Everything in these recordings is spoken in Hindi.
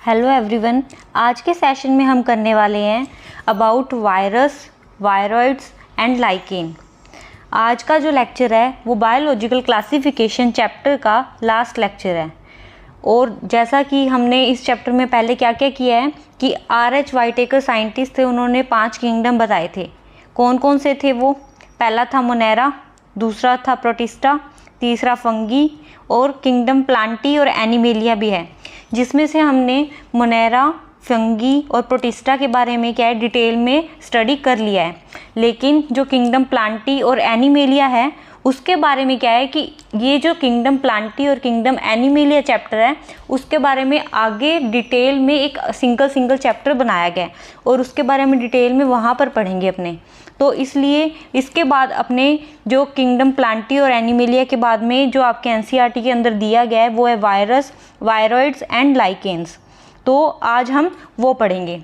हेलो एवरीवन, आज के सेशन में हम करने वाले हैं about virus, viroids and lichen. आज का जो लेक्चर है वो बायोलॉजिकल क्लासिफिकेशन चैप्टर का लास्ट लेक्चर है। और जैसा कि हमने इस चैप्टर में पहले क्या क्या किया है कि R.H. वाइटेकर साइंटिस्ट थे, उन्होंने 5 किंगडम बताए थे। कौन कौन से थे वो? पहला था मोनेरा, दूसरा था प्रोटिस्टा, तीसरा फंगी और किंगडम प्लांटी और एनिमेलिया भी है, जिसमें से हमने मोनेरा, फंगी और प्रोटिस्टा के बारे में क्या है डिटेल में स्टडी कर लिया है। लेकिन जो किंगडम प्लांटी और एनिमेलिया है उसके बारे में क्या है कि ये जो किंगडम प्लांटी और किंगडम एनिमेलिया चैप्टर है उसके बारे में आगे डिटेल में एक सिंगल चैप्टर बनाया गया है और उसके बारे में डिटेल में वहाँ पर पढ़ेंगे अपने। तो इसलिए इसके बाद अपने जो किंगडम प्लांटी और एनिमेलिया के बाद में जो आपके एनसीईआरटी के अंदर दिया गया है वो है वायरस, वायरॉइड्स एंड लाइकेन्स। तो आज हम वो पढ़ेंगे।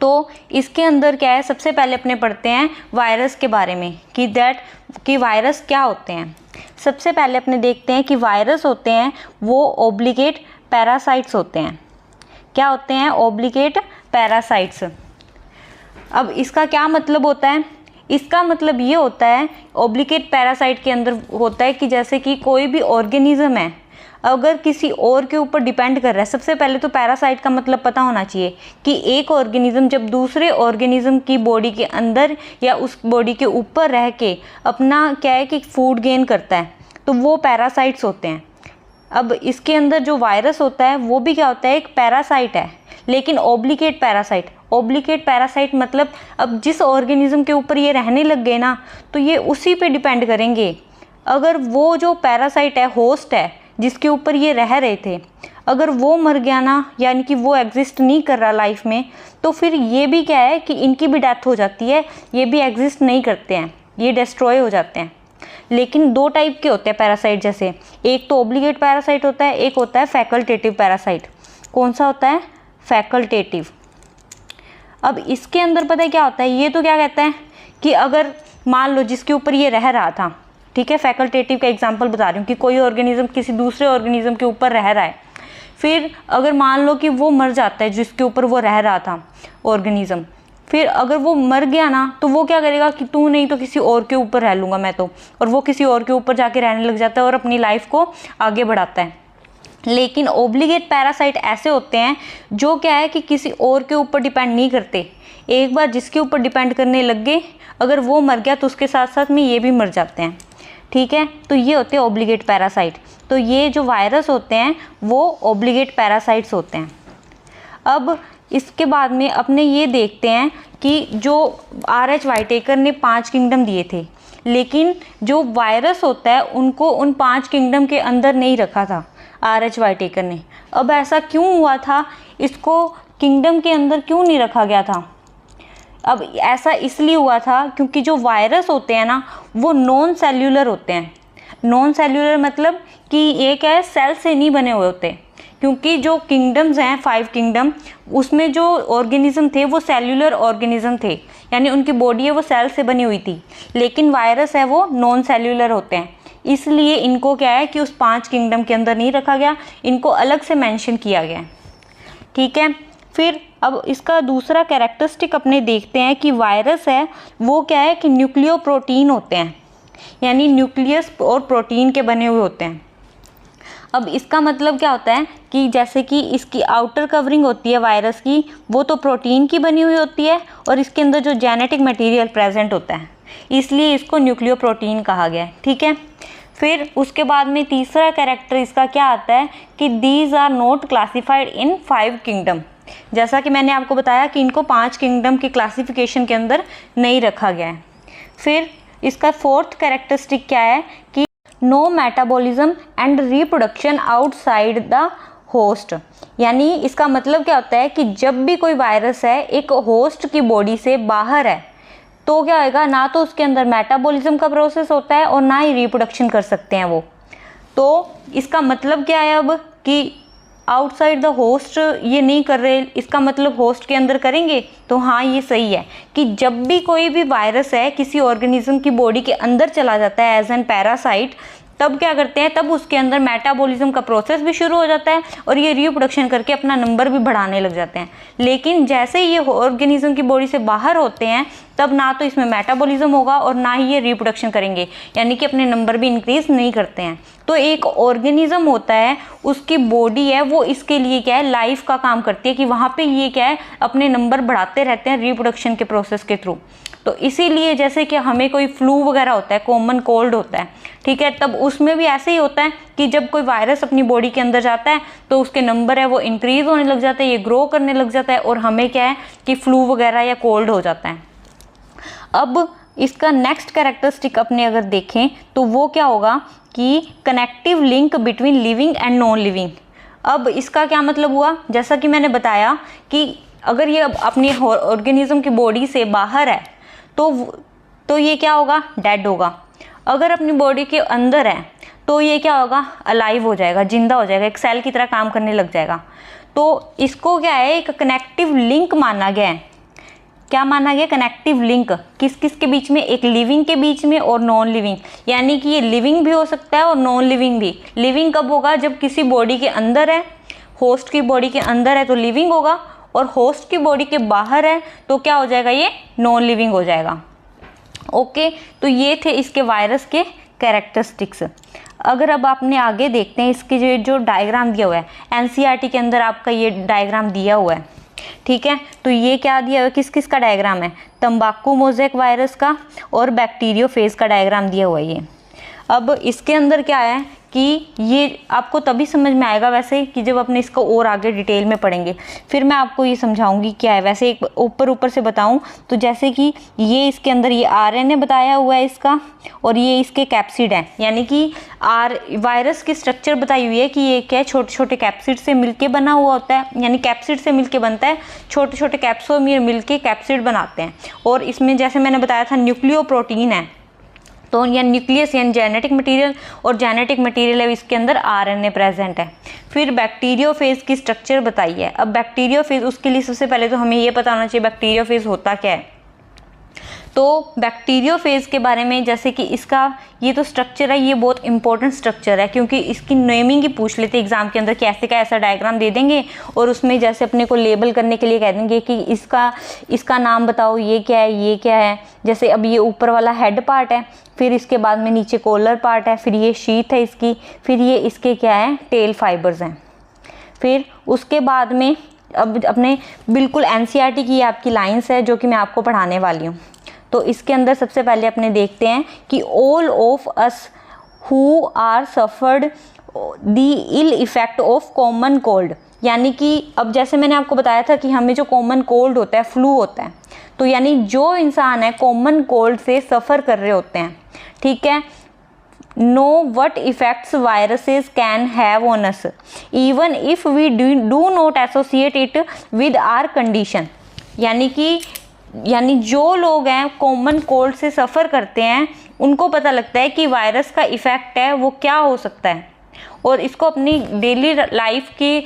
तो इसके अंदर क्या है, सबसे पहले अपने पढ़ते हैं वायरस के बारे में कि वायरस क्या होते हैं। सबसे पहले अपने देखते हैं कि वायरस होते हैं वो ऑब्लिगेट पैरासाइट्स होते हैं। क्या होते हैं? Obligate parasites. अब इसका क्या मतलब होता है? इसका मतलब ये होता है ऑब्लिगेट पैरासाइट के अंदर होता है कि जैसे कि कोई भी ऑर्गेनिज्म है अगर किसी और के ऊपर डिपेंड कर रहा है। सबसे पहले तो पैरासाइट का मतलब पता होना चाहिए कि एक ऑर्गेनिज्म जब दूसरे ऑर्गेनिज्म की बॉडी के अंदर या उस बॉडी के ऊपर रह के अपना क्या है कि फूड गेन करता है तो वो पैरासाइट्स होते हैं। अब इसके अंदर जो वायरस होता है वो भी क्या होता है, एक पैरासाइट है, लेकिन ऑब्लिगेट पैरासाइट। ऑब्लिगेट पैरासाइट मतलब अब जिस ऑर्गेनिज्म के ऊपर ये रहने लग गए ना तो ये उसी पे डिपेंड करेंगे। अगर वो जो पैरासाइट है, होस्ट है जिसके ऊपर ये रह रहे थे, अगर वो मर गया ना, यानी कि वो एग्जिस्ट नहीं कर रहा लाइफ में, तो फिर ये भी क्या है कि इनकी भी डेथ हो जाती है, ये भी एग्जिस्ट नहीं करते हैं, ये डिस्ट्रॉय हो जाते हैं। लेकिन 2 टाइप के होते हैं पैरासाइट, जैसे एक तो ऑब्लिगेट पैरासाइट होता है, एक होता है फैकल्टेटिव पैरासाइट। कौन सा होता है? फैकल्टेटिव। अब इसके अंदर पता है क्या होता है, ये तो क्या कहता है कि अगर मान लो जिसके ऊपर ये रह रहा था, ठीक है, फैकल्टेटिव का एग्जांपल बता रही हूँ कि कोई ऑर्गेनिज्म किसी दूसरे ऑर्गेनिज्म के ऊपर रह रहा है, फिर अगर मान लो कि वो मर जाता है जिसके ऊपर वो रह रहा था ऑर्गेनिज्म, फिर अगर वो मर गया ना तो वो क्या करेगा कि तू नहीं तो किसी और के ऊपर रह लूँगा मैं तो, और वो किसी और के ऊपर जाके रहने लग जाता है और अपनी लाइफ को आगे बढ़ाता है। लेकिन ऑब्लिगेट पैरासाइट ऐसे होते हैं जो क्या है कि किसी और के ऊपर डिपेंड नहीं करते। एक बार जिसके ऊपर डिपेंड करने लग गए, अगर वो मर गया तो उसके साथ साथ में ये भी मर जाते हैं, ठीक है। तो ये होते हैं ऑब्लिगेट पैरासाइट। तो ये जो वायरस होते हैं वो ऑब्लिगेट पैरासाइट्स होते हैं। अब इसके बाद में अपने ये देखते हैं कि जो R.H. वाइटेकर ने 5 किंगडम दिए थे, लेकिन जो वायरस होता है उनको उन 5 किंगडम के अंदर नहीं रखा था R.H. वाइटेकर ने। अब ऐसा क्यों हुआ था? इसको किंगडम के अंदर क्यों नहीं रखा गया था? अब ऐसा इसलिए हुआ था क्योंकि जो वायरस होते हैं ना वो नॉन सेल्यूलर होते हैं। नॉन सेल्यूलर मतलब कि ये क्या है, सेल से नहीं बने हुए होते। क्योंकि जो किंगडम्स हैं 5 किंगडम, उसमें जो ऑर्गेनिज्म थे वो सेल्यूलर ऑर्गेनिज्म थे, यानी उनकी बॉडी है वो सेल से बनी हुई थी। लेकिन वायरस है वो नॉन सेल्यूलर होते हैं, इसलिए इनको क्या है कि उस 5 किंगडम के अंदर नहीं रखा गया, इनको अलग से मेंशन किया गया, ठीक है। फिर अब इसका दूसरा कैरेक्टरिस्टिक अपने देखते हैं कि वायरस है वो क्या है कि न्यूक्लियो प्रोटीन होते हैं, यानी न्यूक्लियस और प्रोटीन के बने हुए होते हैं। अब इसका मतलब क्या होता है कि जैसे कि इसकी आउटर कवरिंग होती है वायरस की, वो तो प्रोटीन की बनी हुई होती है और इसके अंदर जो जेनेटिक मटेरियल प्रेजेंट होता है, इसलिए इसको न्यूक्लियो प्रोटीन कहा गया है, ठीक है। फिर उसके बाद में तीसरा कैरेक्टर इसका क्या आता है कि these are not classified in 5 kingdom. जैसा कि मैंने आपको बताया कि इनको 5 किंगडम की क्लासिफिकेशन के अंदर नहीं रखा गया है। फिर इसका 4th कैरेक्टरिस्टिक क्या है कि no metabolism and reproduction outside the host. यानी इसका मतलब क्या होता है कि जब भी कोई वायरस है एक होस्ट की बॉडी से बाहर है तो क्या होगा, ना तो उसके अंदर मेटाबॉलिज्म का प्रोसेस होता है और ना ही रिप्रोडक्शन कर सकते हैं वो। तो इसका मतलब क्या है अब कि आउटसाइड द होस्ट ये नहीं कर रहे, इसका मतलब होस्ट के अंदर करेंगे। तो हाँ, ये सही है कि जब भी कोई भी वायरस है किसी ऑर्गेनिज्म की बॉडी के अंदर चला जाता है एज एन पैरासाइट, तब क्या करते हैं, तब उसके अंदर मेटाबॉलिज्म का प्रोसेस भी शुरू हो जाता है और ये रिप्रोडक्शन करके अपना नंबर भी बढ़ाने लग जाते हैं। लेकिन जैसे ये ऑर्गेनिज्म की बॉडी से बाहर होते हैं तब ना तो इसमें मेटाबॉलिज्म होगा और ना ही ये रिप्रोडक्शन करेंगे, यानी कि अपने नंबर भी इंक्रीज नहीं करते हैं। तो एक ऑर्गेनिज्म होता है, उसकी बॉडी है, वो इसके लिए क्या है, लाइफ का काम करती है कि वहाँ पे ये क्या है, अपने नंबर बढ़ाते रहते हैं रिप्रोडक्शन के प्रोसेस के थ्रू। तो इसीलिए जैसे कि हमें कोई फ्लू वगैरह होता है, कॉमन कोल्ड होता है, ठीक है, तब उसमें भी ऐसे ही होता है कि जब कोई वायरस अपनी बॉडी के अंदर जाता है तो उसके नंबर है वो इंक्रीज होने लग जाता है, ये ग्रो करने लग जाता है और हमें क्या है कि फ्लू वगैरह या कोल्ड हो जाता है। अब इसका नेक्स्ट कैरेक्टरिस्टिक अपने अगर देखें तो वो क्या होगा कि connective link between living and non living. अब इसका क्या मतलब हुआ, जैसा कि मैंने बताया कि अगर ये अपनी ऑर्गेनिज्म की बॉडी से बाहर है तो ये क्या होगा, डेड होगा। अगर अपनी बॉडी के अंदर है तो ये क्या होगा, अलाइव हो जाएगा, जिंदा हो जाएगा, एक सेल की तरह काम करने लग जाएगा। तो इसको क्या है, एक कनेक्टिव लिंक माना गया है। क्या माना गया, कनेक्टिव लिंक किस किस के बीच में, एक लिविंग के बीच में और नॉन लिविंग, यानी कि ये लिविंग भी हो सकता है और नॉन लिविंग भी। लिविंग कब होगा, जब किसी बॉडी के अंदर है, होस्ट की बॉडी के अंदर है तो लिविंग होगा, और होस्ट की बॉडी के बाहर है तो क्या हो जाएगा, ये नॉन लिविंग हो जाएगा। ओके, तो ये थे इसके वायरस के कैरेक्टरिस्टिक्स। अगर अब आपने आगे देखते हैं इसके जो डायग्राम दिया हुआ है, एनसीईआरटी के अंदर आपका ये डायग्राम दिया हुआ है, ठीक है। तो ये क्या दिया हुआ है, किस किस का डायग्राम है, तंबाकू मोज़ेक वायरस का और बैक्टीरियोफेज का डायग्राम दिया हुआ है ये। अब इसके अंदर क्या है कि ये आपको तभी समझ में आएगा वैसे कि जब अपने इसको और आगे डिटेल में पढ़ेंगे, फिर मैं आपको ये समझाऊंगी क्या है। वैसे एक ऊपर से बताऊं तो जैसे कि ये इसके अंदर ये आरएनए बताया हुआ है इसका, और ये इसके कैप्सिड हैं, यानी कि वायरस की स्ट्रक्चर बताई हुई है कि ये क्या, छोटे छोटे कैप्सिड से मिलके बना हुआ होता है, यानी कैप्सिड से मिलके बनता है, छोटे छोटे कैप्सोमियर मिलके कैप्सिड बनाते हैं। और इसमें जैसे मैंने बताया था न्यूक्लियो प्रोटीन है, तो या न्यूक्लियस यानी जेनेटिक मटेरियल, और जेनेटिक मटेरियल है इसके अंदर आरएनए प्रेजेंट है। फिर बैक्टीरियोफेज की स्ट्रक्चर बताई है। अब बैक्टीरियोफेज, उसके लिए सबसे पहले तो हमें ये पता होना चाहिए बैक्टीरियोफेज होता क्या है। तो बैक्टीरियोफेज के बारे में, जैसे कि इसका ये तो स्ट्रक्चर है, ये बहुत इंपॉर्टेंट स्ट्रक्चर है, क्योंकि इसकी नेमिंग ही पूछ लेते एग्जाम के अंदर, कैसे का ऐसा डायग्राम दे देंगे और उसमें जैसे अपने को लेबल करने के लिए कह देंगे कि इसका नाम बताओ, ये क्या है, ये क्या है। जैसे अब ये ऊपर वाला हेड पार्ट है, फिर इसके बाद में नीचे कॉलर पार्ट है, फिर ये शीथ है इसकी, फिर ये इसके क्या है, टेल फाइबर्स हैं। फिर उसके बाद में अब अपने बिल्कुल एनसीईआरटी की आपकी लाइन्स है जो कि मैं आपको पढ़ाने वाली हूँ। तो इसके अंदर सबसे पहले अपने देखते हैं कि all of us who are suffered the ill effect of common cold, यानी कि अब जैसे मैंने आपको बताया था कि हमें जो कॉमन कोल्ड होता है, फ्लू होता है, तो यानी जो इंसान है कॉमन कोल्ड से सफ़र कर रहे होते हैं, ठीक है, no what effects viruses can have on us even if we do not associate it with our condition, यानी जो लोग हैं कॉमन कोल्ड से सफ़र करते हैं उनको पता लगता है कि वायरस का इफ़ेक्ट है वो क्या हो सकता है, और इसको अपनी डेली लाइफ के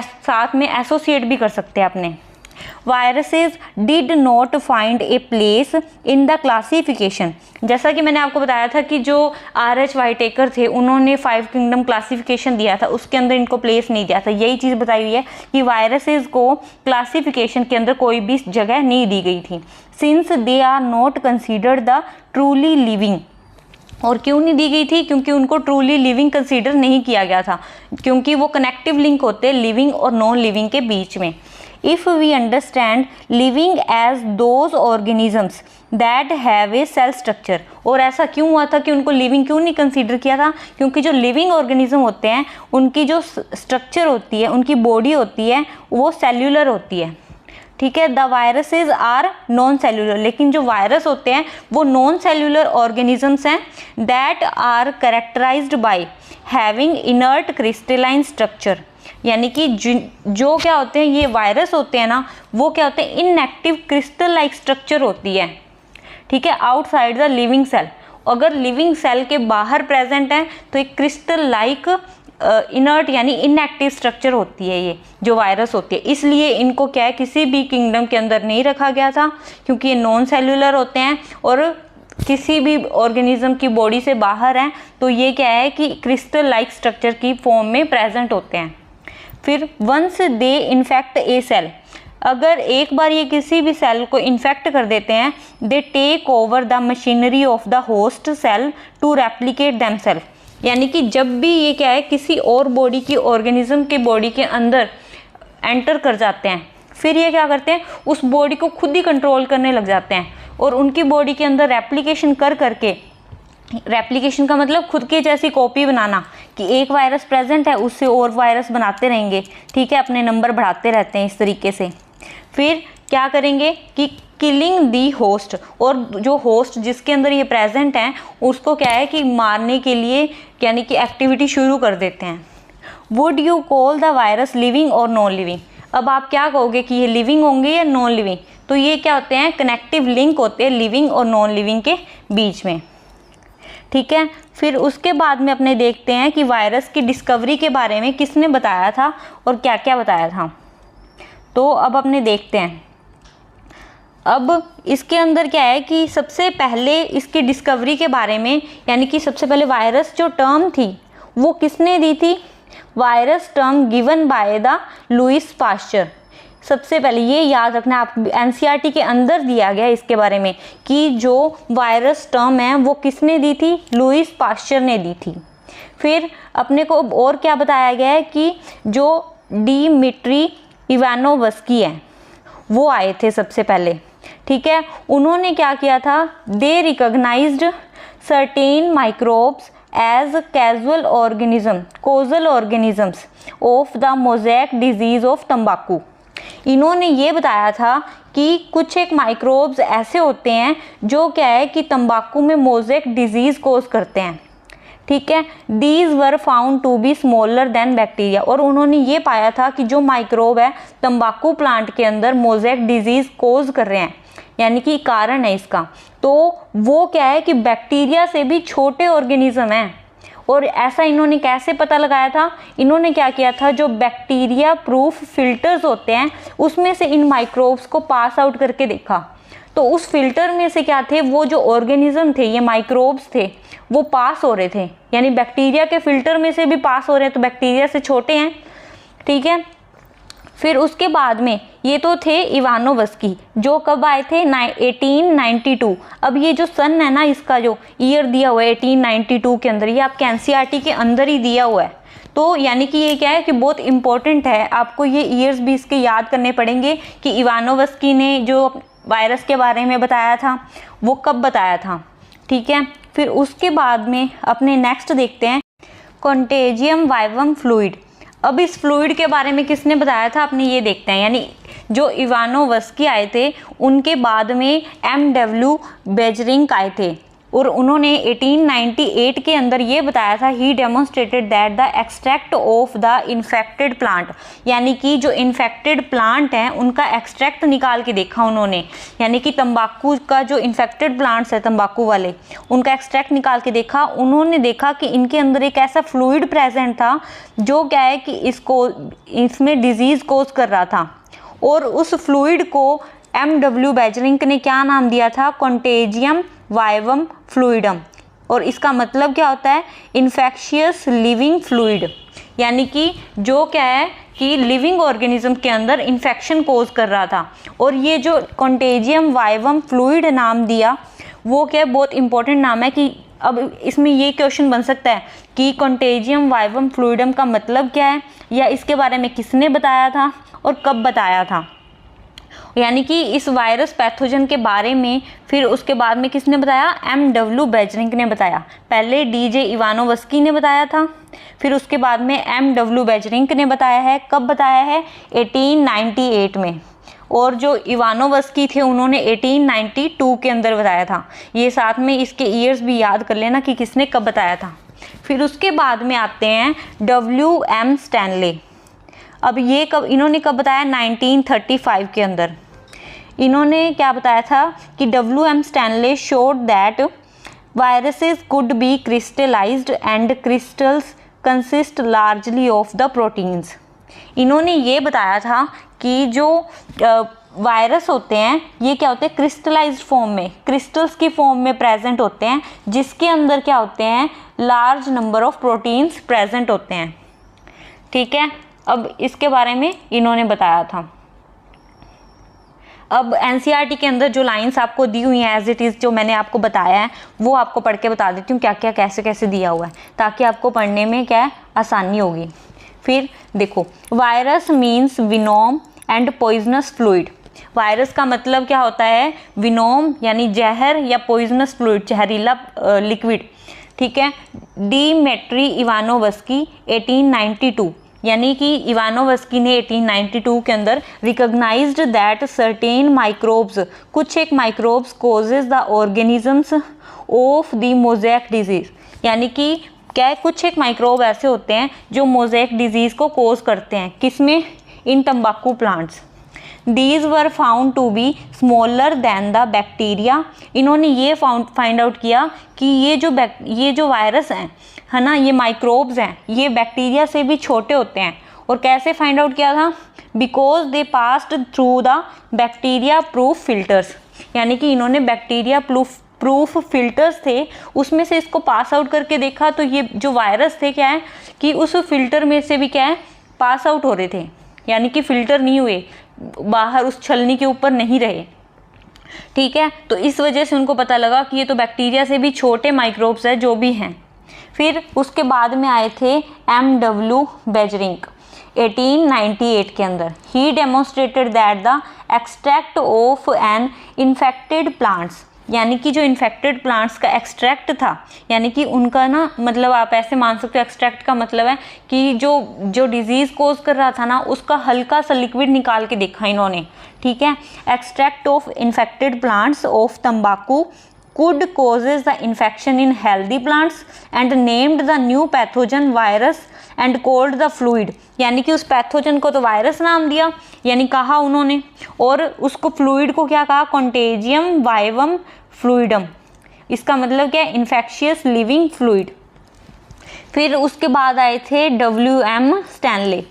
साथ में एसोसिएट भी कर सकते हैं अपने। Viruses did not find a place in the classification, जैसा कि मैंने आपको बताया था कि जो RH व्हाइटेकर थे उन्होंने 5 किंगडम क्लासिफिकेशन दिया था, उसके अंदर इनको प्लेस नहीं दिया था। यही चीज़ बताई हुई है कि वायरसेस को क्लासिफिकेशन के अंदर कोई भी जगह नहीं दी गई थी, since they are not considered the truly living. और क्यों नहीं दी गई थी, क्योंकि उनको ट्रूली लिविंग कंसीडर नहीं किया गया था, क्योंकि वो कनेक्टिव लिंक होते हैं लिविंग और नॉन लिविंग के बीच में। If we understand living as those organisms that have a cell structure, और ऐसा क्यों हुआ था कि उनको लिविंग क्यों नहीं कंसीडर किया था, क्योंकि जो लिविंग ऑर्गेनिज्म होते हैं उनकी जो स्ट्रक्चर होती है, उनकी बॉडी होती है, वो सेल्यूलर होती है, ठीक है। The viruses are non cellular, लेकिन जो वायरस होते हैं वो नॉन सेल्यूलर ऑर्गेनिजम्स हैं that are characterized by having inert crystalline structure, यानी कि जो क्या होते हैं, ये वायरस होते हैं ना, वो क्या होते हैं, इनएक्टिव क्रिस्टल लाइक स्ट्रक्चर होती है, ठीक है, आउटसाइड द लिविंग सेल। अगर लिविंग सेल के बाहर प्रेजेंट है तो एक क्रिस्टल लाइक इनर्ट यानी इनएक्टिव स्ट्रक्चर होती है ये जो वायरस होती है। इसलिए इनको क्या है, किसी भी किंगडम के अंदर नहीं रखा गया था, क्योंकि ये नॉन सेल्यूलर होते हैं और किसी भी ऑर्गेनिज्म की बॉडी से बाहर हैं तो ये क्या है कि क्रिस्टल लाइक स्ट्रक्चर की फॉर्म में प्रेजेंट होते हैं। फिर once they infect a cell, अगर एक बार ये किसी भी सेल को इन्फेक्ट कर देते हैं, they take over the machinery of the host cell to replicate themselves, यानी कि जब भी ये क्या है किसी और बॉडी की ऑर्गेनिज्म के बॉडी के अंदर एंटर कर जाते हैं, फिर ये क्या करते हैं उस बॉडी को खुद ही कंट्रोल करने लग जाते हैं और उनकी बॉडी के अंदर रेप्लिकेशन कर करके, रेप्लिकेशन का मतलब खुद की जैसी कॉपी बनाना, कि एक वायरस प्रेजेंट है उससे और वायरस बनाते रहेंगे, ठीक है, अपने नंबर बढ़ाते रहते हैं इस तरीके से। फिर क्या करेंगे कि किलिंग दी होस्ट, और जो होस्ट जिसके अंदर ये प्रेजेंट हैं उसको क्या है कि मारने के लिए यानी कि एक्टिविटी शुरू कर देते हैं। Would you call the virus living और नॉन लिविंग, अब आप क्या कहोगे कि ये लिविंग होंगे या नॉन लिविंग, तो ये क्या होते हैं कनेक्टिव लिंक होते हैं लिविंग और नॉन लिविंग के बीच में, ठीक है। फिर उसके बाद में अपने देखते हैं कि वायरस की डिस्कवरी के बारे में किसने बताया था और क्या क्या बताया था। तो अब अपने देखते हैं, अब इसके अंदर क्या है कि सबसे पहले इसकी डिस्कवरी के बारे में, यानी कि सबसे पहले वायरस जो टर्म थी वो किसने दी थी, virus term given by the Lewis pasture. सबसे पहले ये याद रखना, आप एनसीईआरटी के अंदर दिया गया है इसके बारे में कि जो वायरस टर्म है वो किसने दी थी, लुईस पास्चर ने दी थी। फिर अपने को और क्या बताया गया है कि जो डिमिट्री इवानोवस्की है वो आए थे सबसे पहले, ठीक है। उन्होंने क्या किया था, they recognised certain microbes as casual causal organisms of the mosaic disease of तंबाकू। इन्होंने ये बताया था कि कुछ एक माइक्रोब्स ऐसे होते हैं जो क्या है कि तंबाकू में मोज़ेक डिजीज़ कोज करते हैं, ठीक है। These were found to be smaller than bacteria, और उन्होंने ये पाया था कि जो माइक्रोब है तंबाकू प्लांट के अंदर मोज़ेक डिजीज़ कोज कर रहे हैं, यानी कि कारण है इसका, तो वो क्या है कि बैक्टीरिया से भी छोटे ऑर्गेनिज्म हैं। और ऐसा इन्होंने कैसे पता लगाया था, इन्होंने क्या किया था, जो बैक्टीरिया प्रूफ फिल्टर्स होते हैं उसमें से इन माइक्रोब्स को पास आउट करके देखा, तो उस फिल्टर में से क्या थे, वो जो ऑर्गेनिज्म थे, ये माइक्रोब्स थे, वो पास हो रहे थे, यानी बैक्टीरिया के फिल्टर में से भी पास हो रहे हैं, तो बैक्टीरिया से छोटे हैं, ठीक है। फिर उसके बाद में ये तो थे इवानोवस्की, जो कब आए थे 1892। अब ये जो सन है ना, इसका जो ईयर दिया हुआ है 1892 के अंदर, ये आपके एनसीईआरटी के अंदर ही दिया हुआ है, तो यानी कि ये क्या है कि बहुत इंपॉर्टेंट है, आपको ये ईयर्स भी इसके याद करने पड़ेंगे कि इवानोवस्की ने जो वायरस के बारे में बताया था वो कब बताया था, ठीक है। फिर उसके बाद में अपने नेक्स्ट देखते हैं कॉन्टेजियम वाइवम फ्लूइड। अब इस फ्लूइड के बारे में किसने बताया था अपने ये देखते हैं, यानी जो इवानोवस्की आए थे उनके बाद में MW बेजरिंग आए थे, और उन्होंने 1898 के अंदर ये बताया था, he demonstrated that the extract of the infected plant, यानी कि जो इन्फेक्टेड प्लांट हैं उनका एक्सट्रैक्ट निकाल के देखा उन्होंने, यानी कि तंबाकू का जो इन्फेक्टेड प्लांट्स है तंबाकू वाले, उनका एक्सट्रैक्ट निकाल के देखा। उन्होंने देखा कि इनके अंदर एक ऐसा फ्लूइड प्रेजेंट था जो क्या है कि इसमें डिजीज़ कोज कर रहा था, और उस फ्लूइड को MW बेजरिंग ने क्या नाम दिया था, कॉन्टेजियम वाइवम फ्लूइडम, और इसका मतलब क्या होता है, इन्फेक्शियस लिविंग फ्लूइड, यानी कि जो क्या है कि लिविंग ऑर्गेनिज्म के अंदर इन्फेक्शन कोज कर रहा था। और ये जो कॉन्टेजियम वाइवम फ्लूइड नाम दिया वो क्या बहुत इंपॉर्टेंट नाम है, कि अब इसमें ये क्वेश्चन बन सकता है कि कॉन्टेजियम वाइवम फ्लूइडम का मतलब क्या है, या इसके बारे में किसने बताया था और कब बताया था, यानी कि इस वायरस पैथोजन के बारे में फिर उसके बाद में किसने बताया, MW बेजरिंग ने बताया। पहले DJ इवानोवस्की ने बताया था, फिर उसके बाद में MW बेजरिंग ने बताया है। कब बताया है, 1898 में, और जो इवानोवस्की थे उन्होंने 1892 के अंदर बताया था। ये साथ में इसके ईयर्स भी याद कर लेना कि किसने कब बताया था। फिर उसके बाद में आते हैं WM स्टैनले। अब ये इन्होंने कब बताया, 1935 के अंदर। इन्होंने क्या बताया था कि WM Stanley showed that viruses could be crystallised and crystals consist largely of the proteins. इन्होंने ये बताया था कि जो वायरस होते हैं ये क्या होते हैं, क्रिस्टलाइज्ड फॉर्म में, क्रिस्टल्स की फॉर्म में प्रेजेंट होते हैं, जिसके अंदर क्या होते हैं, large number of proteins present होते हैं। ठीक है, अब इसके बारे में इन्होंने बताया था। अब एनसीईआरटी के अंदर जो लाइंस आपको दी हुई हैं एज इट इज़, जो मैंने आपको बताया है वो आपको पढ़ के बता देती हूँ क्या क्या कैसे कैसे दिया हुआ है, ताकि आपको पढ़ने में क्या है आसानी होगी। फिर देखो, virus means venom and poisonous fluid. Virus का मतलब क्या होता है, विनोम यानी जहर या पॉइजनस फ्लूइड जहरीला लिक्विड। ठीक है, डिमित्री इवानोवस्की 1892 यानी कि इवानोवस्की ने 1892 के अंदर रिकॉग्नाइज्ड दैट सर्टेन माइक्रोब्स, कुछ एक microbes causes the organisms of the mosaic disease, यानी कि क्या है, कुछ एक माइक्रोब ऐसे होते हैं जो मोज़ेक डिजीज को कोज करते हैं, किसमें, इन तंबाकू plants. These were found to be smaller than the bacteria। इन्होंने ये फाइंड आउट किया कि ये जो वायरस हैं, है ना, ये माइक्रोब्स हैं, ये बैक्टीरिया से भी छोटे होते हैं। और कैसे फाइंड आउट किया था, because they passed through the bacteria proof filters, यानी कि इन्होंने बैक्टीरिया प्रूफ फिल्टर्स थे उसमें से इसको पास आउट करके देखा, तो ये जो वायरस थे क्या है कि उस फिल्टर में से भी क्या है पास आउट हो रहे थे, यानी कि फिल्टर नहीं हुए, बाहर उस छलनी के ऊपर नहीं रहे। ठीक है, तो इस वजह से उनको पता लगा कि ये तो बैक्टीरिया से भी छोटे माइक्रोब्स है जो भी हैं। फिर उसके बाद में आए थे M.W. बेजरिंग 1898 के अंदर। He demonstrated that the extract of an infected plants, यानी कि जो इन्फेक्टेड प्लांट्स का एक्सट्रैक्ट था, यानी कि उनका ना मतलब आप ऐसे मान सकते हो, एक्सट्रैक्ट का मतलब है कि जो डिजीज़ कोज कर रहा था ना उसका हल्का सा लिक्विड निकाल के देखा इन्होंने। ठीक है, extract of infected plants of तंबाकू could causes the infection in healthy plants and named the new pathogen virus and called the fluid, यानी कि उस पैथोजन को तो वायरस नाम दिया, यानी कहा उन्होंने, और उसको फ्लूइड को क्या कहा, कॉन्टेजियम वाइवम फ्लूइडम। इसका मतलब क्या है, इन्फेक्शियस लिविंग फ्लूइड। फिर उसके बाद आए थे WM स्टैनले।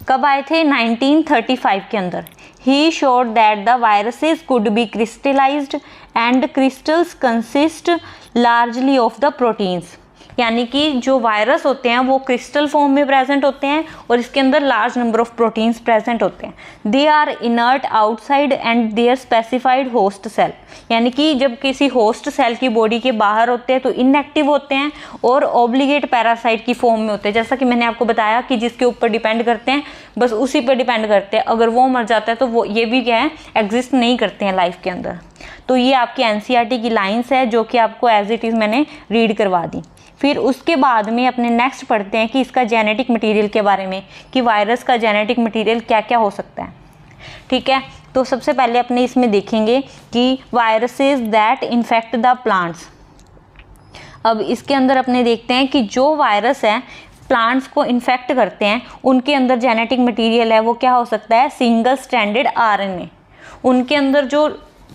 कब आए थे, 1935 के अंदर। He showed that the viruses could be crystallized and crystals consist largely of the proteins, यानी कि जो वायरस होते हैं वो क्रिस्टल फॉर्म में प्रेजेंट होते हैं और इसके अंदर large number of proteins present होते हैं। They are inert outside and their specified host cell, यानी कि जब किसी होस्ट सेल की बॉडी के बाहर होते हैं तो इनएक्टिव होते हैं और ऑब्लिगेट पैरासाइट की फॉर्म में होते हैं, जैसा कि मैंने आपको बताया कि जिसके ऊपर डिपेंड करते हैं, बस उसी पर डिपेंड करते हैं। अगर वो मर जाता है तो वो ये भी क्या है, एग्जिस्ट नहीं करते हैं लाइफ के अंदर। तो ये आपकी एनसीईआरटी की लाइन्स है जो कि आपको एज इट इज़ मैंने रीड करवा दी। फिर उसके बाद में अपने नेक्स्ट पढ़ते हैं कि इसका जेनेटिक मटेरियल के बारे में, कि वायरस का जेनेटिक मटेरियल क्या क्या हो सकता है। ठीक है, तो सबसे पहले अपने इसमें देखेंगे कि viruses that infect the plants. अब इसके अंदर अपने देखते हैं कि जो वायरस है प्लांट्स को इन्फेक्ट करते हैं उनके अंदर जेनेटिक मटेरियल है वो क्या हो सकता है, सिंगल स्ट्रैंडेड RNA। उनके अंदर जो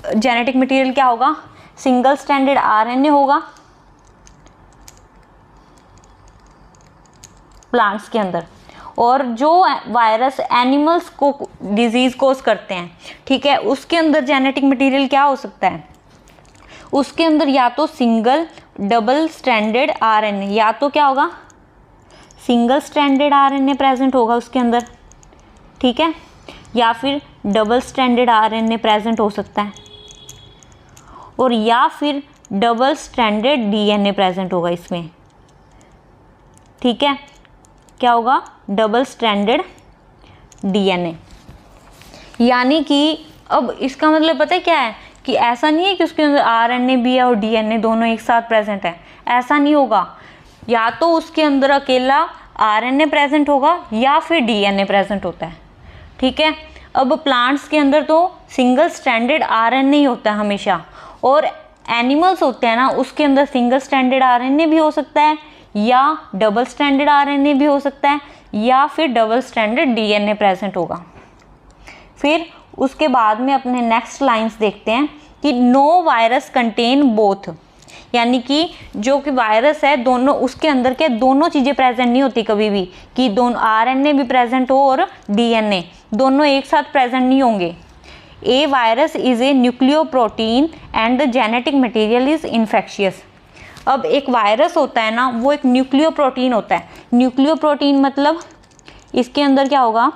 जेनेटिक मटेरियल क्या होगा, सिंगल स्ट्रैंडेड RNA होगा प्लांट्स के अंदर। और जो वायरस एनिमल्स को डिजीज़ कोज करते हैं, ठीक है, उसके अंदर जेनेटिक मटेरियल क्या हो सकता है, उसके अंदर या तो सिंगल डबल स्ट्रैंडेड RNA, या तो क्या होगा, सिंगल स्ट्रैंडेड RNA प्रेजेंट होगा उसके अंदर, ठीक है, या फिर डबल स्ट्रैंडेड RNA प्रेजेंट हो सकता है, और या फिर डबल स्ट्रैंडेड DNA प्रेजेंट होगा इसमें। ठीक है, क्या होगा, डबल स्ट्रैंडेड DNA। यानी कि अब इसका मतलब पता है क्या है कि ऐसा नहीं है कि उसके अंदर RNA भी है और DNA दोनों एक साथ प्रेजेंट है, ऐसा नहीं होगा। या तो उसके अंदर अकेला RNA प्रेजेंट होगा या फिर DNA प्रेजेंट होता है। ठीक है, अब प्लांट्स के अंदर तो सिंगल स्ट्रैंडेड RNA ही होता है हमेशा, और एनिमल्स होते हैं ना उसके अंदर सिंगल स्ट्रैंडेड RNA भी हो सकता है, या डबल स्ट्रैंडेड RNA भी हो सकता है, या फिर डबल स्ट्रैंडेड DNA प्रेजेंट होगा। फिर उसके बाद में अपने नेक्स्ट लाइंस देखते हैं कि नो वायरस कंटेन बोथ, यानी कि जो कि वायरस है दोनों उसके अंदर के दोनों चीज़ें प्रेजेंट नहीं होती कभी भी, कि दोनों RNA भी प्रेजेंट हो और DNA दोनों एक साथ प्रेजेंट नहीं होंगे। A virus is a nucleoprotein and the genetic material is infectious. अब एक वायरस होता है ना, वो एक न्यूक्लियोप्रोटीन होता है। न्यूक्लियोप्रोटीन मतलब इसके अंदर क्या होगा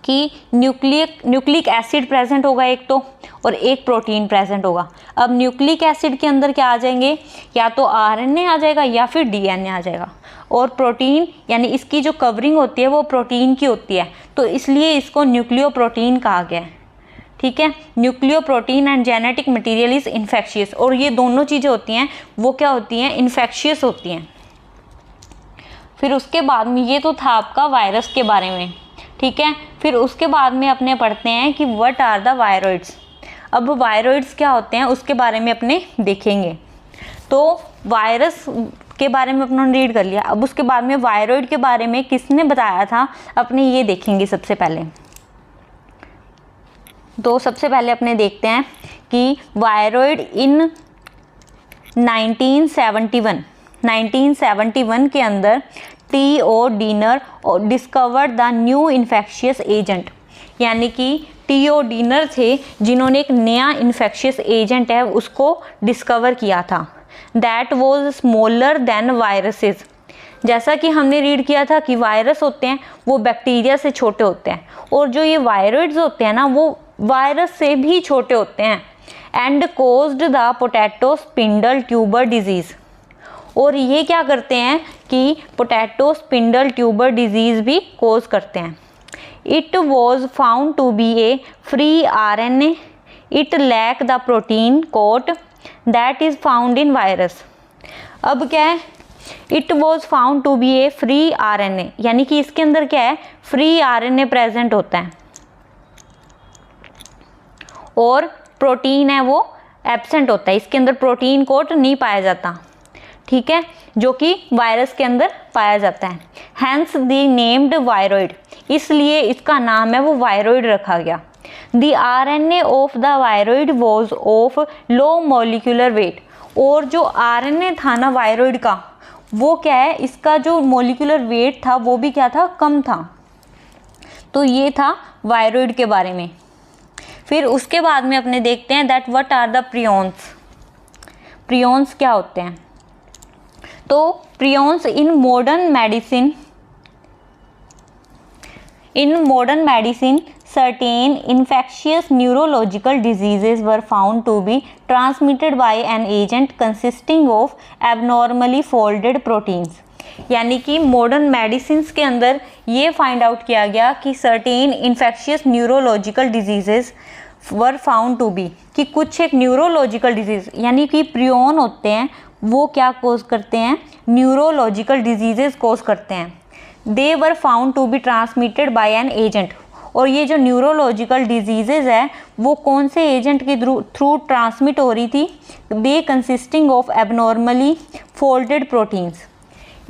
कि न्यूक्लिक एसिड प्रेजेंट होगा एक तो, और एक प्रोटीन प्रेजेंट होगा। अब न्यूक्लिक एसिड के अंदर क्या आ जाएंगे, या तो आरएनए आ जाएगा या फिर डीएनए आ जाएगा, और प्रोटीन यानी इसकी जो कवरिंग होती है वो प्रोटीन की होती है, तो इसलिए इसको न्यूक्लियोप्रोटीन कहा गया है। ठीक है, nucleoprotein and genetic material is infectious, और ये दोनों चीज़ें होती हैं वो क्या होती हैं, इन्फेक्शियस होती हैं। फिर उसके बाद में ये तो था आपका वायरस के बारे में। ठीक है, फिर उसके बाद में अपने पढ़ते हैं कि व्हाट आर द वायरॉइड्स। अब वायरॉइड्स क्या होते हैं उसके बारे में अपने देखेंगे। तो वायरस के बारे में अपने रीड कर लिया, अब उसके बाद में वायरॉइड के बारे में किसने बताया था अपने ये देखेंगे सबसे पहले। तो सबसे पहले अपने देखते हैं कि वायरॉइड इन 1971 के अंदर T.O. Dinner discovered the new infectious agent, यानी कि T.O. डीनर थे जिन्होंने एक नया इन्फेक्शियस एजेंट है उसको डिस्कवर किया था। That was smaller than viruses. जैसा कि हमने रीड किया था कि वायरस होते हैं वो बैक्टीरिया से छोटे होते हैं, और जो ये वायरॉइड्स होते हैं ना वो वायरस से भी छोटे होते हैं। And caused the potato spindle tuber disease, और ये क्या करते हैं कि पोटैटो स्पिंडल ट्यूबर डिजीज़ भी कोज करते हैं। It was found to be a free RNA, it lack the protein coat that is found in virus. अब क्या है, it was found to be a free RNA, यानी कि इसके अंदर क्या है, फ्री आरएनए प्रेजेंट होता है, और प्रोटीन है वो एब्सेंट होता है, इसके अंदर प्रोटीन कोट नहीं पाया जाता। ठीक है, जो कि वायरस के अंदर पाया जाता है। हैंस द नेम्ड वायरॉइड, इसलिए इसका नाम है वो वायरॉइड रखा गया। The RNA of the viroid was of low molecular weight, और जो आरएनए था ना वायरॉइड का वो क्या है, इसका जो मॉलिक्यूलर वेट था वो भी क्या था, कम था। तो ये था वायरॉइड के बारे में। फिर उसके बाद में अपने देखते हैं that what are the prions. Prions क्या होते हैं, तो prions in modern medicine certain infectious neurological diseases were found to be transmitted by an agent consisting of abnormally folded proteins। यानी कि मॉडर्न मेडिसिन के अंदर ये फाइंड आउट किया गया कि certain infectious neurological diseases were found to be, कि कुछ एक न्यूरोलॉजिकल डिजीज यानी कि प्रियॉन होते हैं वो क्या कोज करते हैं, न्यूरोलॉजिकल डिजीजेस कोज करते हैं। They were found to be transmitted by an agent, और ये जो न्यूरोलॉजिकल डिजीजेज है वो कौन से एजेंट के थ्रू ट्रांसमिट हो रही थी, they consisting of abnormally folded proteins.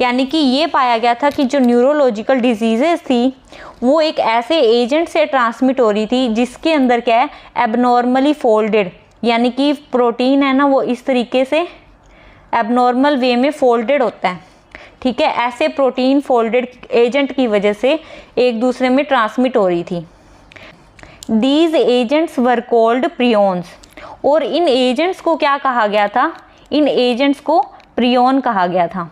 यानी कि ये पाया गया था कि जो न्यूरोलॉजिकल डिजीजेज थी वो एक ऐसे एजेंट से ट्रांसमिट हो रही थी जिसके अंदर क्या है, एबनॉर्मली फोल्डेड, यानी कि प्रोटीन है ना वो इस तरीके से एबनॉर्मल वे में फोल्डेड होता है। ठीक है, ऐसे प्रोटीन फोल्डेड एजेंट की वजह से एक दूसरे में ट्रांसमिट हो रही थी। These agents were called prions, और इन एजेंट्स को क्या कहा गया था, इन एजेंट्स को प्रियॉन कहा गया था।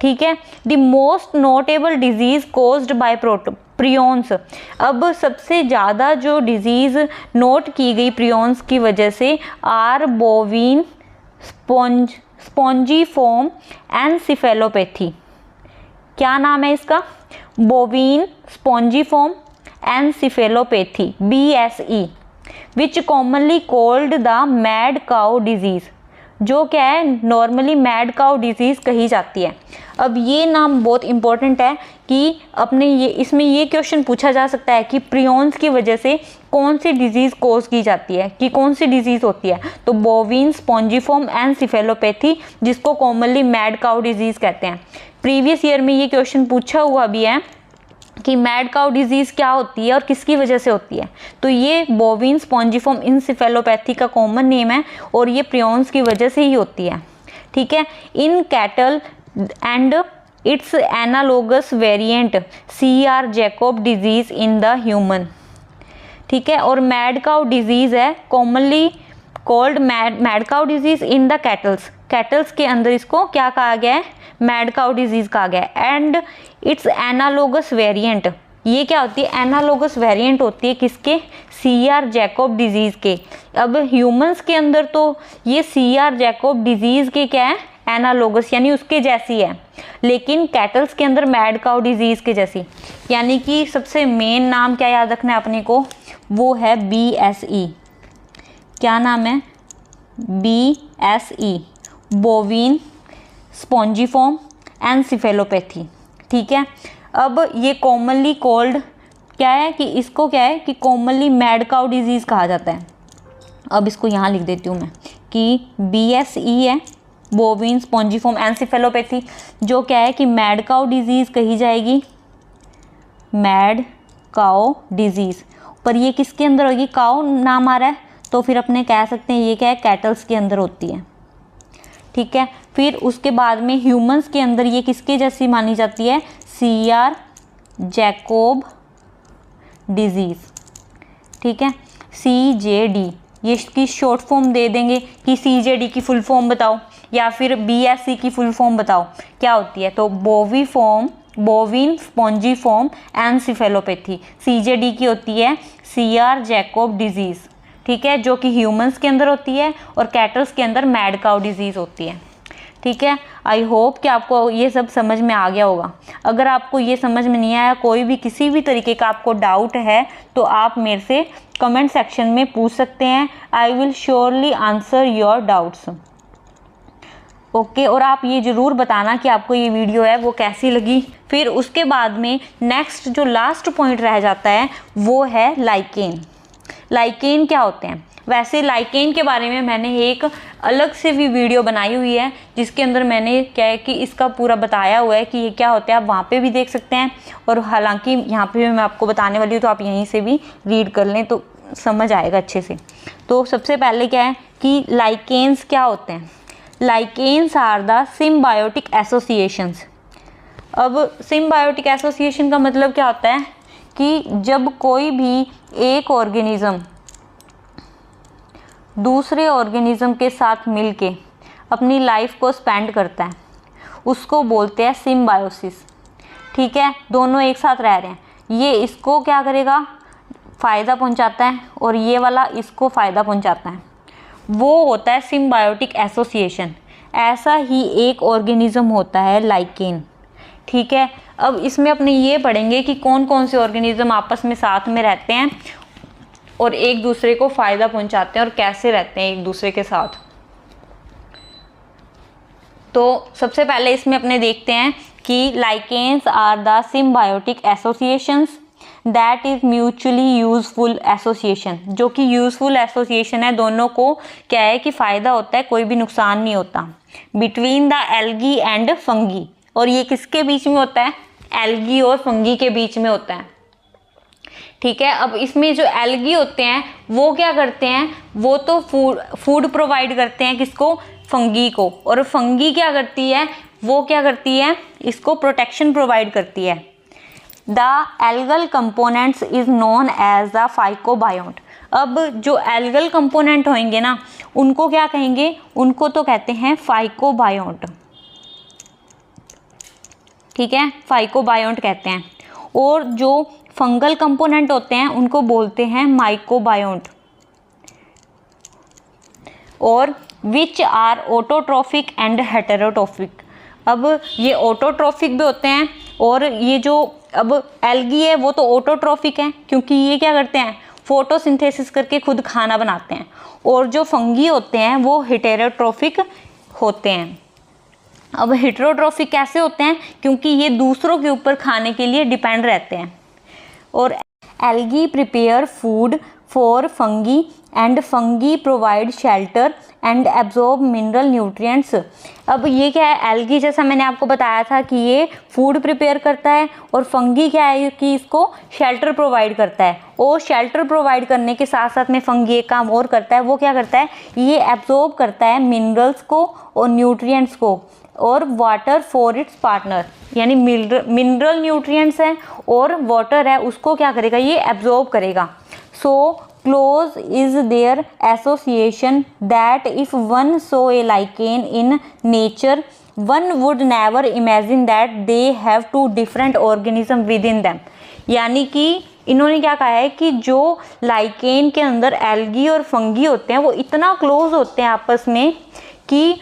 ठीक है, the most notable disease caused by prions. अब सबसे ज़्यादा जो डिजीज़ नोट की गई प्रियॉन्स की वजह से आर बोविन स्पॉन्जीफॉर्म एनसिफेलोपैथी। क्या नाम है इसका, bovine spongiform encephalopathy BSE, which commonly called the mad cow disease, जो क्या है नॉर्मली मैड काउ डिजीज़ कही जाती है। अब ये नाम बहुत इंपॉर्टेंट है कि अपने ये इसमें ये क्वेश्चन पूछा जा सकता है कि प्रियॉन्स की वजह से कौन सी डिजीज़ कोज की जाती है, कि कौन सी डिजीज़ होती है, तो बोविन स्पॉन्जीफॉर्म एनसिफेलोपैथी, जिसको कॉमनली मैड काउ डिजीज़ कहते हैं। प्रीवियस ईयर में ये क्वेश्चन पूछा हुआ भी है कि मैड काउ डिजीज़ क्या होती है और किसकी वजह से होती है, तो ये बोविन स्पॉन्जीफॉर्म एनसिफेलोपैथी का कॉमन नेम है और ये प्रियॉन्स की वजह से ही होती है। ठीक है, in cattle and it's analogous variant CR Jacob disease in the human. ठीक है। और मैड काउ डिजीज़ है commonly called mad cow disease in the kettles, kettles के अंदर इसको क्या कहा गया है, मैड काउ डिजीज़ कहा गया है। एंड इट्स एनालोगस वेरिएंट, ये क्या होती है, एनालोगस वेरिएंट होती है किसके, CR जैकोब डिजीज़ के। अब ह्यूमंस के अंदर तो ये CR जैकोब डिजीज़ के क्या है, एनालोगस यानी उसके जैसी है, लेकिन कैटल्स के अंदर मैड काउ डिजीज़ के जैसी। यानी कि सबसे मेन नाम क्या याद रखना है अपने को, वो है BSE। क्या नाम है, BSE, बोविन स्पॉन्जिफॉर्म एनसेफेलोपैथी। ठीक है। अब ये कॉमनली कॉल्ड क्या है कि इसको क्या है कि कॉमनली मैड काउ डिजीज़ कहा जाता है। अब इसको यहाँ लिख देती हूँ मैं कि BSE है, बोविन स्पॉन्जिफॉर्म एनसेफेलोपैथी, जो क्या है कि मैड काउ डिजीज़ कही जाएगी, मैड काउ डिजीज़। पर ये किसके अंदर होगी, काउ नाम आ रहा है तो फिर अपने कह सकते हैं ये क्या है, कैटल्स के अंदर होती है। ठीक है। फिर उसके बाद में ह्यूमंस के अंदर ये किसके जैसी मानी जाती है, CR जैकोब डिजीज़। ठीक है। CJD, ये इसकी शॉर्ट फॉर्म दे देंगे कि CJD की फुल फॉर्म बताओ, या फिर BSE की फुल फॉर्म बताओ क्या होती है, तो बोविन स्पॉन्जिफॉर्म एनसेफेलोपैथी। CJD की होती है CR जैकोब डिजीज़। ठीक है, जो कि ह्यूमंस के अंदर होती है और कैटल्स के अंदर मैड काउ डिजीज़ होती है। ठीक है। आई होप कि आपको ये सब समझ में आ गया होगा। अगर आपको ये समझ में नहीं आया, कोई भी किसी भी तरीके का आपको डाउट है, तो आप मेरे से कमेंट सेक्शन में पूछ सकते हैं। I will surely answer your doubts. Okay. और आप ये ज़रूर बताना कि आपको ये वीडियो है वो कैसी लगी। फिर उसके बाद में नेक्स्ट जो लास्ट पॉइंट रह जाता है वो है लाइकेन। लाइकेन क्या होते हैं, वैसे लाइकेन के बारे में मैंने एक अलग से भी वीडियो बनाई हुई है, जिसके अंदर मैंने क्या है कि इसका पूरा बताया हुआ है कि ये क्या होता है। आप वहाँ पे भी देख सकते हैं, और हालांकि यहाँ पे भी मैं आपको बताने वाली हूँ, तो आप यहीं से भी रीड कर लें तो समझ आएगा अच्छे से। तो सबसे पहले क्या है कि लाइकेन्स क्या होते हैं। Lichens are the symbiotic associations. अब सिम्बायोटिक एसोसिएशन का मतलब क्या होता है कि जब कोई भी एक ऑर्गेनिज्म दूसरे ऑर्गेनिज्म के साथ मिलके अपनी लाइफ को स्पेंड करता है, उसको बोलते हैं सिम्बायोसिस। ठीक है। दोनों एक साथ रह रहे हैं, ये इसको क्या करेगा, फ़ायदा पहुंचाता है, और ये वाला इसको फ़ायदा पहुंचाता है, वो होता है सिम्बायोटिक एसोसिएशन। ऐसा ही एक ऑर्गेनिज्म होता है लाइकेन। ठीक है। अब इसमें अपने ये पढ़ेंगे कि कौन कौन से ऑर्गेनिज्म आपस में साथ में रहते हैं और एक दूसरे को फ़ायदा पहुंचाते हैं, और कैसे रहते हैं एक दूसरे के साथ। तो सबसे पहले इसमें अपने देखते हैं कि lichens are the symbiotic associations that is mutually useful association. जो कि यूजफुल एसोसिएशन है, दोनों को क्या है कि फ़ायदा होता है, कोई भी नुकसान नहीं होता। Between the algae and fungi, और ये किसके बीच में होता है, एल्गी और फंगी के बीच में होता है। ठीक है। अब इसमें जो एल्गी होते हैं वो क्या करते हैं, वो तो फूड प्रोवाइड करते हैं किसको, फंगी को, और फंगी क्या करती है, वो क्या करती है, इसको प्रोटेक्शन प्रोवाइड करती है। The algal components is known as the phycobiont. अब जो एल्गल कंपोनेंट होंगे ना, उनको क्या कहेंगे, उनको तो कहते हैं फाइकोबायोट। ठीक है, फाइकोबायोट कहते हैं। और जो फंगल कंपोनेंट होते हैं उनको बोलते हैं माइकोबायोट। और which are autotrophic and heterotrophic. अब ये ऑटोट्रॉफिक भी होते हैं, और ये जो अब एल्गी है वो तो ऑटोट्रॉफिक है, क्योंकि ये क्या करते हैं, फोटोसिंथेसिस करके खुद खाना बनाते हैं। और जो फंगी होते हैं वो हेटेरोट्रॉफिक होते हैं। अब हेटेरोट्रॉफिक कैसे होते हैं, क्योंकि ये दूसरों के ऊपर खाने के लिए डिपेंड रहते हैं। और algae prepare food for fungi and fungi provide shelter and absorb mineral nutrients. अब ये क्या है, एल्गी जैसा मैंने आपको बताया था कि ये फूड प्रिपेयर करता है, और फंगी क्या है कि इसको शेल्टर प्रोवाइड करता है। और शेल्टर प्रोवाइड करने के साथ साथ में फंगी एक काम और करता है, वो क्या करता है, ये एब्जॉर्ब करता है मिनरल्स को और न्यूट्रिएंट्स को, और वाटर फॉर इट्स पार्टनर। यानी मिनरल न्यूट्रिएंट्स हैं और वाटर है, उसको क्या करेगा, ये एब्जॉर्ब करेगा। सो so close is their association that if one saw a lichen in nature, one would never imagine that they have two different organisms within them. यानी कि इन्होंने क्या कहा है कि जो लाइकेन के अंदर एल्गी और फंगी होते हैं वो इतना क्लोज होते हैं आपस में कि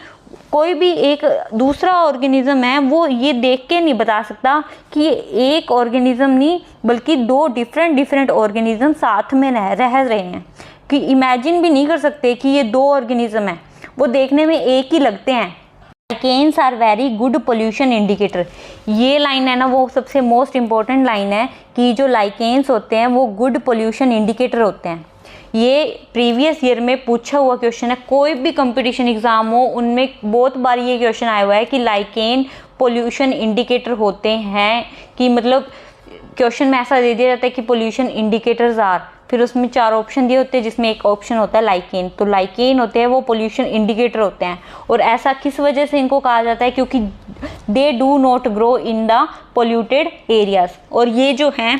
कोई भी एक दूसरा ऑर्गेनिज्म है वो ये देख के नहीं बता सकता कि ये एक ऑर्गेनिज्म नहीं बल्कि दो डिफरेंट ऑर्गेनिज्म साथ में रह रहे हैं, कि इमेजिन भी नहीं कर सकते कि ये दो ऑर्गेनिज्म हैं, वो देखने में एक ही लगते हैं। Lichens are very good pollution indicator. ये लाइन है ना, वो सबसे मोस्ट इम्पॉर्टेंट लाइन है कि जो लाइकेन्स होते हैं वो गुड पोल्यूशन इंडिकेटर होते हैं। ये प्रीवियस ईयर में पूछा हुआ क्वेश्चन है, कोई भी कंपटीशन एग्जाम हो उनमें बहुत बार ये क्वेश्चन आया हुआ है कि लाइकेन पोल्यूशन इंडिकेटर होते हैं, कि मतलब क्वेश्चन में ऐसा दे दिया जाता है कि पोल्यूशन इंडिकेटर्स आर, फिर उसमें 4 ऑप्शन दिए होते हैं जिसमें एक ऑप्शन होता है लाइकेन। तो लाइकेन होते हैं वो पोल्यूशन इंडिकेटर होते हैं। और ऐसा किस वजह से इनको कहा जाता है, क्योंकि they do not grow in the polluted areas, और ये जो हैं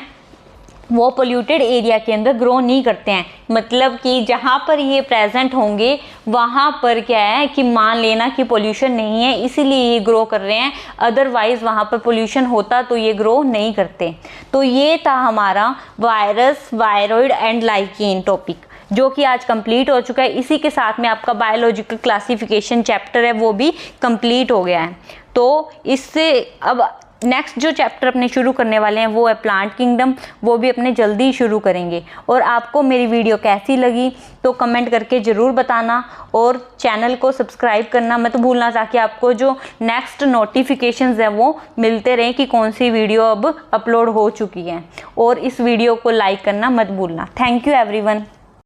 वो पोल्यूटेड एरिया के अंदर ग्रो नहीं करते हैं। मतलब कि जहाँ पर ये प्रेजेंट होंगे वहाँ पर क्या है कि मान लेना कि पोल्यूशन नहीं है इसीलिए ये ग्रो कर रहे हैं, अदरवाइज वहाँ पर पोल्यूशन होता तो ये ग्रो नहीं करते। तो ये था हमारा virus, viroid and lichen topic, जो कि आज कंप्लीट हो चुका है। इसी के साथ में आपका बायोलॉजिकल क्लासिफिकेशन चैप्टर है वो भी कंप्लीट हो गया है। तो इससे अब नेक्स्ट जो चैप्टर अपने शुरू करने वाले हैं वो है प्लांट किंगडम, वो भी अपने जल्दी ही शुरू करेंगे। और आपको मेरी वीडियो कैसी लगी तो कमेंट करके ज़रूर बताना, और चैनल को सब्सक्राइब करना मत भूलना, ताकि आपको जो नेक्स्ट नोटिफिकेशंस हैं वो मिलते रहें कि कौन सी वीडियो अब अपलोड हो चुकी है। और इस वीडियो को लाइक करना मत भूलना। Thank you everyone.